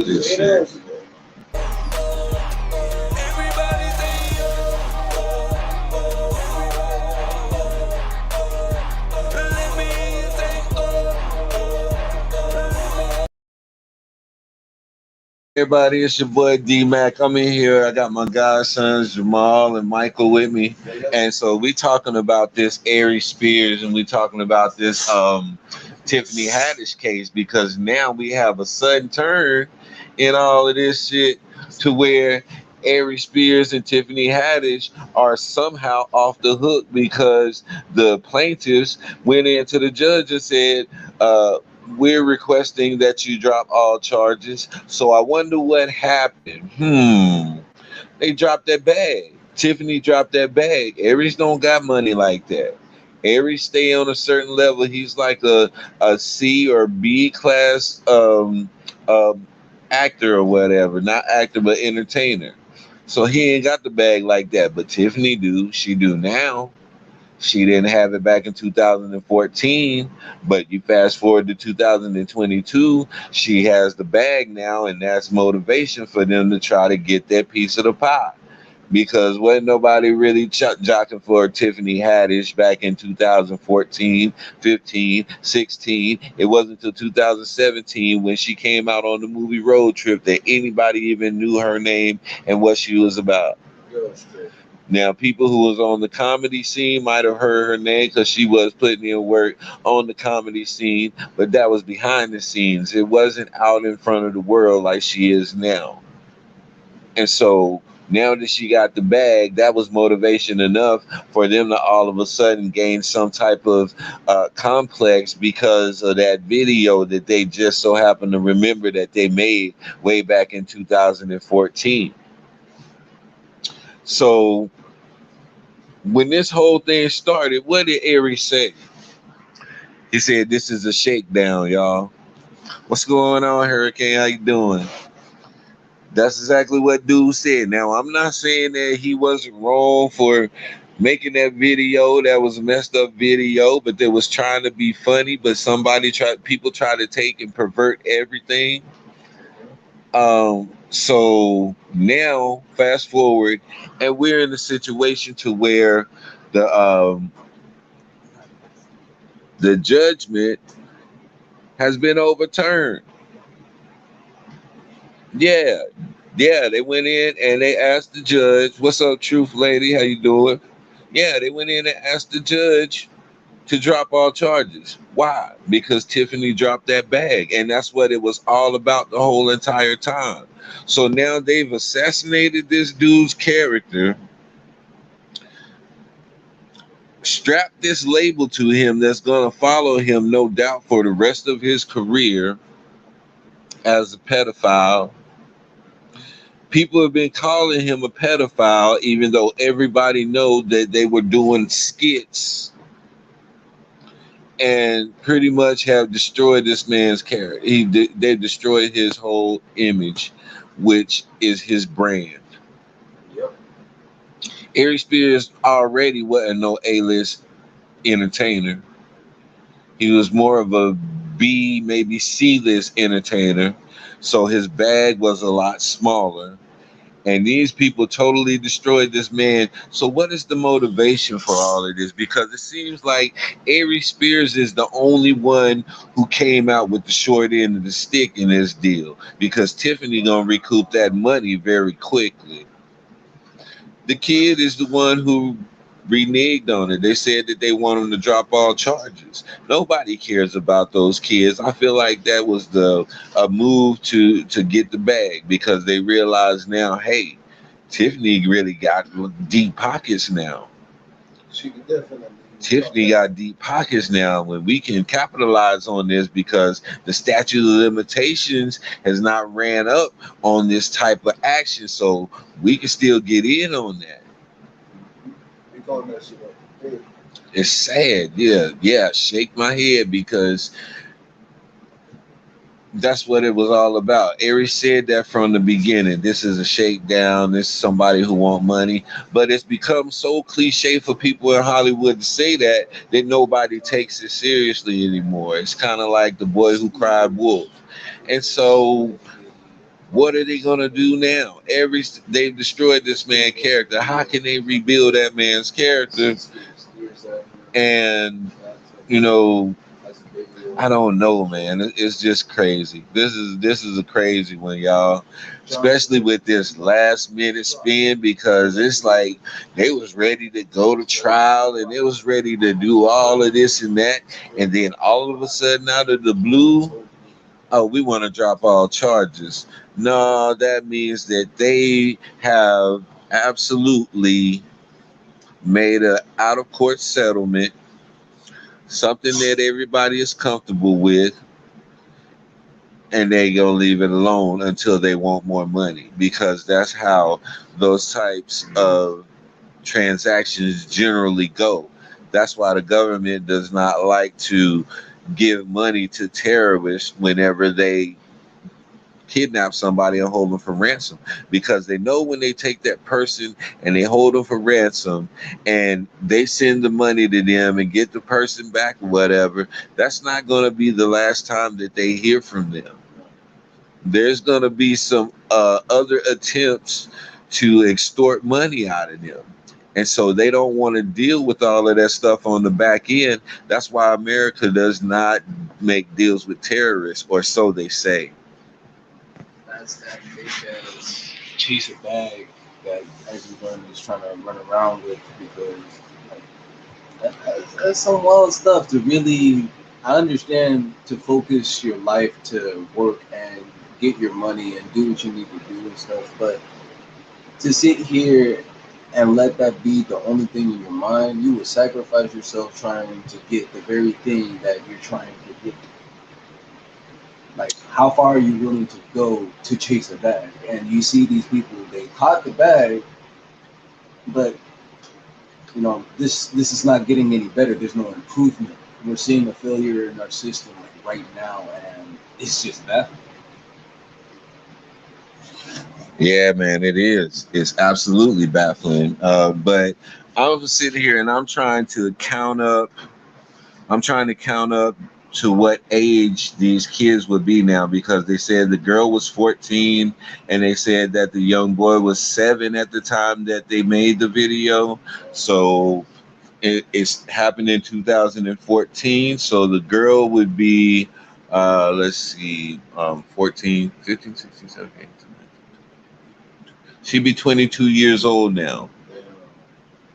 this shit. Everybody, it's your boy D Mac. I'm in here. I got my godsons Jamal and Michael with me, and so we talking about this Aries Spears, and we talking about this Tiffany Haddish case because now we have a sudden turn in all of this shit to where Aries Spears and Tiffany Haddish are somehow off the hook because the plaintiffs went into the judge and said, we're requesting that you drop all charges. So I wonder what happened. They dropped that bag. Tiffany dropped that bag. Aries don't got money like that. Aries stay on a certain level. He's like a C or B class actor or whatever. Not actor, but entertainer. So he ain't got the bag like that. But Tiffany do. She do now. She didn't have it back in 2014, but you fast forward to 2022, she has the bag now, and that's motivation for them to try to get that piece of the pie. Because wasn't nobody really jocking for Tiffany Haddish back in 2014, 15, 16. It wasn't until 2017 when she came out on the movie Road Trip that anybody even knew her name and what she was about. Now, people who was on the comedy scene might have heard her name because she was putting in work on the comedy scene, but that was behind the scenes. It wasn't out in front of the world like she is now. And so now that she got the bag, that was motivation enough for them to all of a sudden gain some type of complex because of that video that they just so happen to remember that they made way back in 2014. So when this whole thing started, what did Aries say? He said, "This is a shakedown, y'all." What's going on, Hurricane? How you doing? That's exactly what dude said. Now, I'm not saying that he wasn't wrong for making that video. That was a messed up video, but that was trying to be funny. But people try to take and pervert everything. So now, fast forward, and we're in a situation to where the judgment has been overturned. Yeah, they went in and they asked the judge, "What's up, Truth Lady? How you doing?" Yeah, they went in and asked the judge to drop all charges. Why? Because Tiffany dropped that bag, and that's what it was all about the whole entire time. So now they've assassinated this dude's character, strapped this label to him that's going to follow him, no doubt, for the rest of his career as a pedophile. People have been calling him a pedophile, even though everybody knows that they were doing skits and pretty much have destroyed this man's character. They destroyed his whole image, which is his brand. Yep. Aries Spears already wasn't no A-list entertainer. He was more of a B, maybe C-list entertainer. So his bag was a lot smaller. And these people totally destroyed this man. So what is the motivation for all of this? Because it seems like Aries Spears is the only one who came out with the short end of the stick in this deal. Because Tiffany gonna recoup that money very quickly. The kid is the one who reneged on it. They said that they want him to drop all charges. Nobody cares about those kids. I feel like that was a move to get the bag because they realize now, hey, Tiffany really got deep pockets now. She could definitely. Tiffany got deep pockets now when we can capitalize on this because the statute of limitations has not ran up on this type of action, so we can still get in on that. It's sad, yeah. Shake my head because that's what it was all about. Aries said that from the beginning. This is a shakedown. This is somebody who want money. But it's become so cliche for people in Hollywood to say that nobody takes it seriously anymore. It's kind of like the boy who cried wolf. And so What are they gonna do now? They've destroyed this man's character. How can they rebuild that man's character? And you know, I don't know, man. It's just crazy. This is a crazy one, y'all. Especially with this last minute spin, because it's like they was ready to go to trial and they was ready to do all of this and that, and then all of a sudden, out of the blue, oh, we want to drop all charges. No, that means that they have absolutely made a out of court settlement, something that everybody is comfortable with, and they gonna leave it alone until they want more money, because that's how those types of transactions generally go. That's why the government does not like to give money to terrorists whenever they kidnap somebody and hold them for ransom, because they know when they take that person and they hold them for ransom and they send the money to them and get the person back or whatever, that's not going to be the last time that they hear from them. There's going to be some other attempts to extort money out of them. And so they don't want to deal with all of that stuff on the back end. That's why America does not make deals with terrorists, or so they say. That's that big ass chase a bag that everyone is trying to run around with because like, that's some wild stuff to really. I understand to focus your life to work and get your money and do what you need to do and stuff, but to sit here and let that be the only thing in your mind, you would sacrifice yourself trying to get the very thing that you're trying to get. Like, how far are you willing to go to chase a bag? And you see these people, they caught the bag, but this is not getting any better. There's no improvement. We're seeing a failure in our system like right now, and it's just that. Yeah, man, it is. It's absolutely baffling. But I'm sitting here and I'm trying to count up. I'm trying to count up to what age these kids would be now, because they said the girl was 14 and they said that the young boy was 7 at the time that they made the video. So it's happened in 2014. So the girl would be, let's see, 14, 15, 16, 17. She'd be 22 years old now,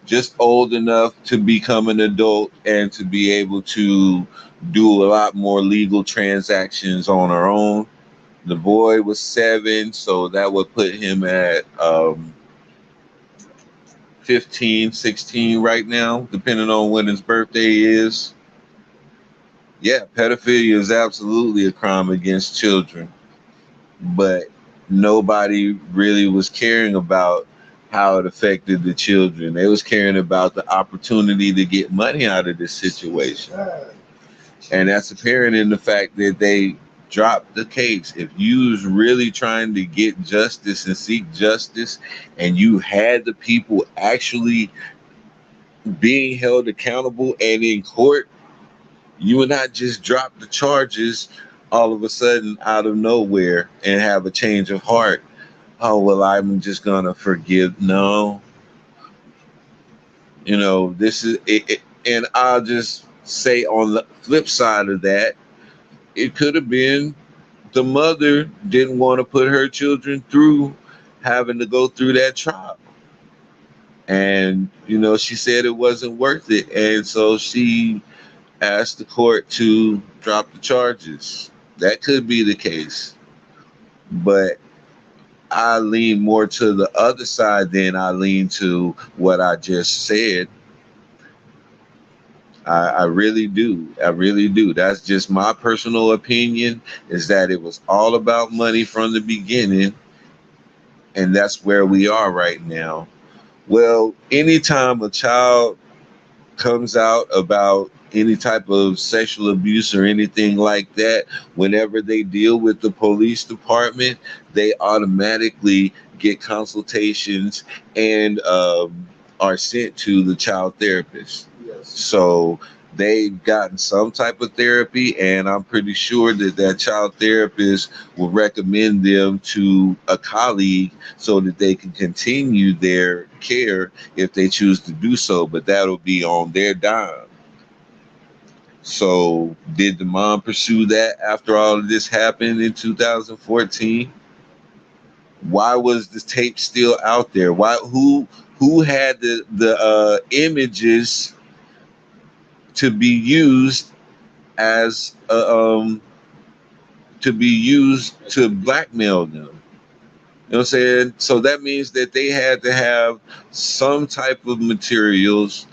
just old enough to become an adult and to be able to do a lot more legal transactions on her own. The boy was 7, so that would put him at 15, 16 right now, depending on when his birthday is. Yeah, pedophilia is absolutely a crime against children, but nobody really was caring about how it affected the children. They was caring about the opportunity to get money out of this situation. And that's apparent in the fact that they dropped the case. If you was really trying to get justice and seek justice, and you had the people actually being held accountable and in court, you would not just drop the charges all of a sudden out of nowhere and have a change of heart. Oh, well, I'm just gonna forgive. No, this is it, and I'll just say on the flip side of that, it could have been the mother didn't want to put her children through having to go through that trial, and she said it wasn't worth it, and so she asked the court to drop the charges. That could be the case, but I lean more to the other side than I lean to what I just said. I really do. I really do. That's just my personal opinion, is that it was all about money from the beginning, and that's where we are right now. Well, anytime a child comes out about any type of sexual abuse or anything like that, whenever they deal with the police department, they automatically get consultations and are sent to the child therapist. Yes. So they've gotten some type of therapy, and I'm pretty sure that that child therapist will recommend them to a colleague so that they can continue their care if they choose to do so, but that'll be on their dime. So did the mom pursue that after all of this happened in 2014? Why was the tape still out there? Why who had the images to be used as to be used to blackmail them? You know what I'm saying? So that means that they had to have some type of materials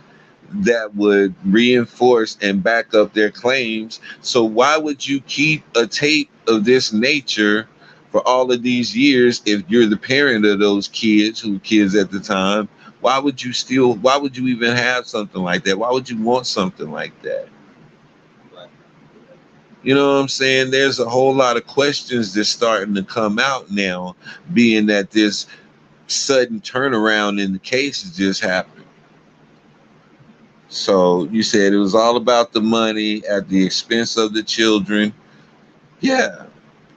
that would reinforce and back up their claims. So why would you keep a tape of this nature for all of these years if you're the parent of those kids who were kids at the time? Why would you even have something like that? Why would you want something like that? You know what I'm saying? There's a whole lot of questions that's starting to come out now, being that this sudden turnaround in the case has just happened. So you said it was all about the money at the expense of the children. Yeah,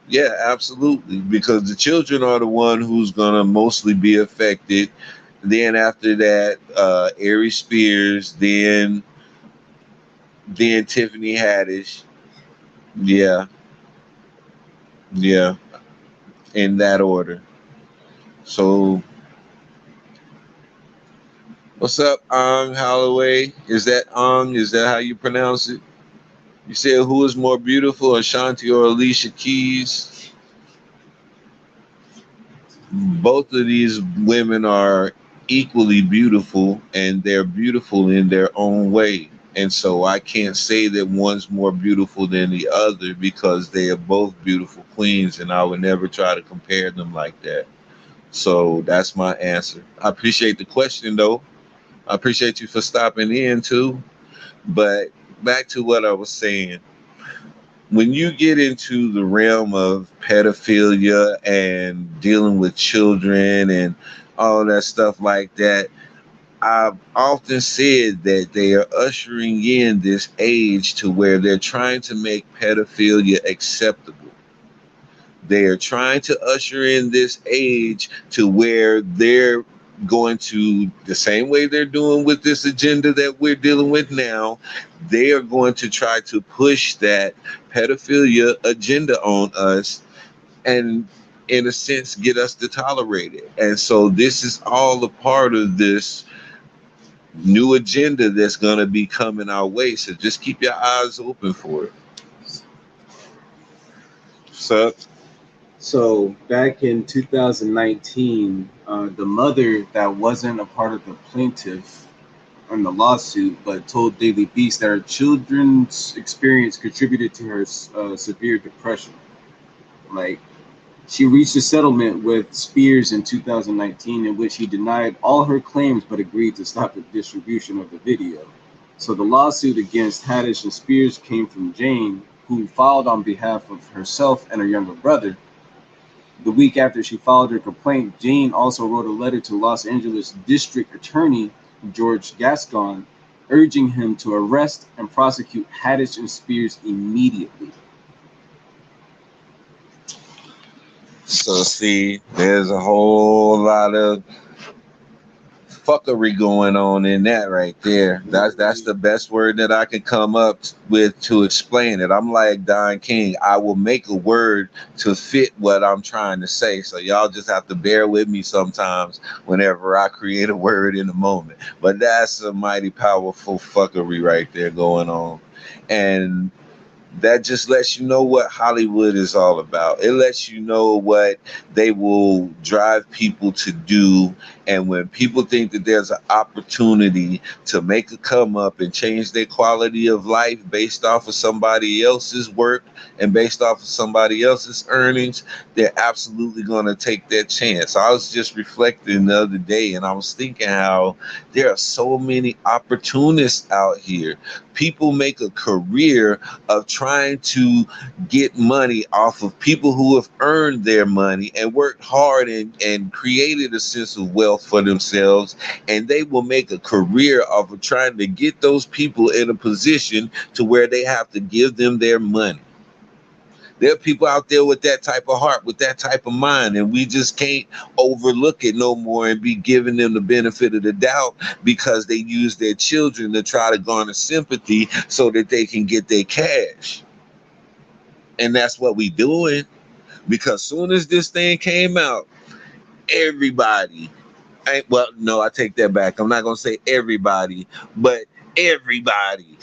yeah, absolutely. Because the children are the one who's gonna mostly be affected. Then after that, Aries Spears, then Tiffany Haddish. Yeah, yeah, in that order. So what's up, Ong Holloway? Is that Ong? Is that how you pronounce it? You said who is more beautiful, Ashanti or Alicia Keys? Both of these women are equally beautiful, and they're beautiful in their own way. And so I can't say that one's more beautiful than the other because they are both beautiful queens, and I would never try to compare them like that. So that's my answer. I appreciate the question, though. I appreciate you for stopping in, too. But back to what I was saying. When you get into the realm of pedophilia and dealing with children and all that stuff like that, I've often said that they are ushering in this age to where they're trying to make pedophilia acceptable. They are trying to usher in this age to where they're going to, the same way they're doing with this agenda that we're dealing with now, they are going to try to push that pedophilia agenda on us and, in a sense, get us to tolerate it. And so this is all a part of this new agenda that's going to be coming our way. So just keep your eyes open for it. So So back in 2019, the mother that wasn't a part of the plaintiff in the lawsuit, but told Daily Beast that her children's experience contributed to her severe depression. Like, she reached a settlement with Spears in 2019 in which he denied all her claims but agreed to stop the distribution of the video. So the lawsuit against Haddish and Spears came from Jane, who filed on behalf of herself and her younger brother. The week after she filed her complaint, Jane also wrote a letter to Los Angeles District Attorney George Gascon, urging him to arrest and prosecute Haddish and Spears immediately. So see, there's a whole lot of fuckery going on in that right there. That's the best word that I can come up with to explain it. I'm like Don King. I will make a word to fit what I'm trying to say. So y'all just have to bear with me sometimes whenever I create a word in a moment. But that's a mighty powerful fuckery right there going on. And that just lets you know what Hollywood is all about. It lets you know what they will drive people to do. And when people think that there's an opportunity to make a come up and change their quality of life based off of somebody else's work and based off of somebody else's earnings, they're absolutely going to take that chance. I was just reflecting the other day, and I was thinking how there are so many opportunists out here. People make a career of trying to get money off of people who have earned their money and worked hard and created a sense of wealth wealth for themselves, and they will make a career off of trying to get those people in a position to where they have to give them their money. There are people out there with that type of heart, with that type of mind, and we just can't overlook it no more and be giving them the benefit of the doubt because they use their children to try to garner sympathy so that they can get their cash. And that's what we doing, because soon as this thing came out, everybody, well, no, I take that back. I'm not going to say everybody, but everybody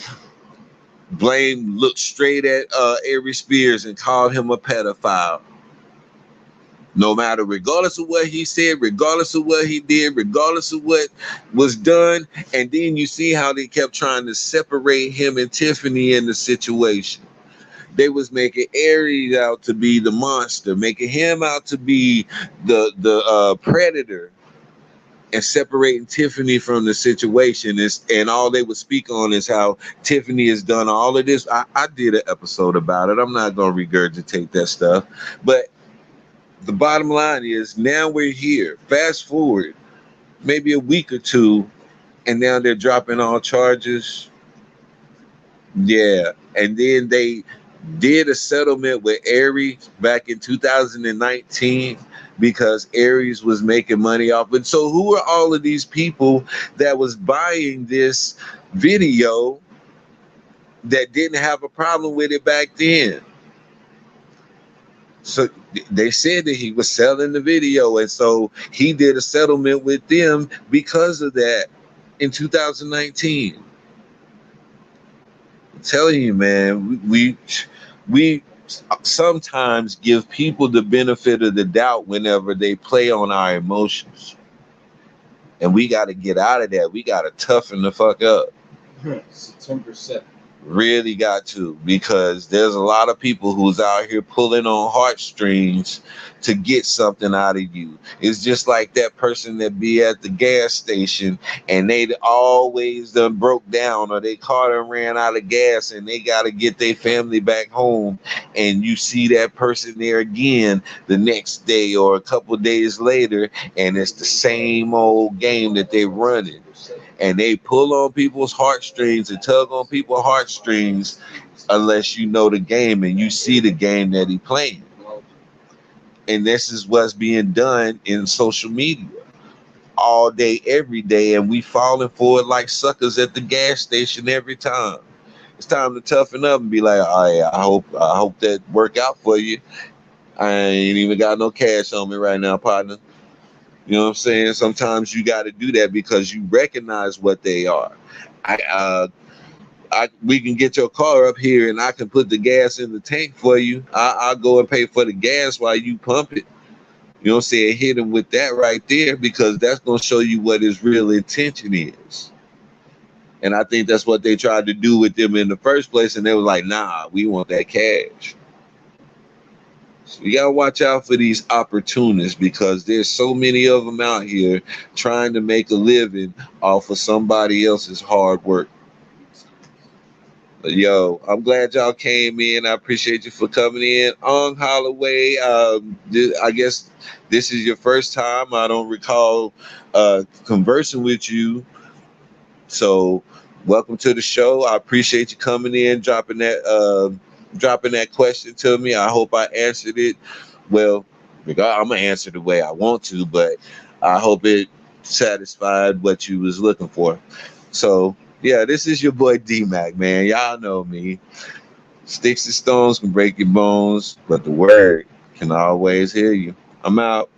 looked straight at Aries Spears and called him a pedophile. No matter, regardless of what he said, regardless of what he did, regardless of what was done. And then you see how they kept trying to separate him and Tiffany in the situation. They was making Aries out to be the monster, making him out to be the predator, and separating Tiffany from the situation. And all they would speak on is how Tiffany has done all of this. I did an episode about it. I'm not going to regurgitate that stuff. But the bottom line is, now we're here. Fast forward maybe a week or two, and now they're dropping all charges. Yeah. And then they did a settlement with Aries back in 2019 because Aries was making money off it. So who are all of these people that was buying this video that didn't have a problem with it back then? So they said that he was selling the video, and so he did a settlement with them because of that in 2019. I'm telling you, man, we sometimes give people the benefit of the doubt whenever they play on our emotions. And we got to get out of that. We got to toughen the fuck up. September 7th. Really got to, because there's a lot of people who's out here pulling on heartstrings to get something out of you. It's just like that person that be at the gas station and they always done broke down, or they car done ran out of gas and they got to get their family back home, and you see that person there again the next day or a couple days later, and it's the same old game that they running. And they pull on people's heartstrings and tug on people's heartstrings unless you know the game and you see the game that he playing. And this is what's being done in social media all day, every day, and we falling for it like suckers at the gas station every time. It's time to toughen up and be like, all right, I hope that work out for you. I ain't even got no cash on me right now, partner. You know what I'm saying? Sometimes you got to do that because you recognize what they are. We can get your car up here and I can put the gas in the tank for you. I'll go and pay for the gas while you pump it. You know what I'm saying? Hit them with that right there, because that's going to show you what his real intention is. And I think that's what they tried to do with them in the first place. And they were like, nah, we want that cash. So you gotta watch out for these opportunists, because there's so many of them out here trying to make a living off of somebody else's hard work. But yo, I'm glad y'all came in. I appreciate you for coming in. On Holloway, I guess this is your first time. I don't recall conversing with you. So welcome to the show. I appreciate you coming in, dropping that question to me. I hope I answered it well. I'm gonna answer the way I want to, but I hope it satisfied what you was looking for. So yeah, this is your boy D-Mac, man. Y'all know me. Sticks and stones can break your bones, but the word can always heal you. I'm out.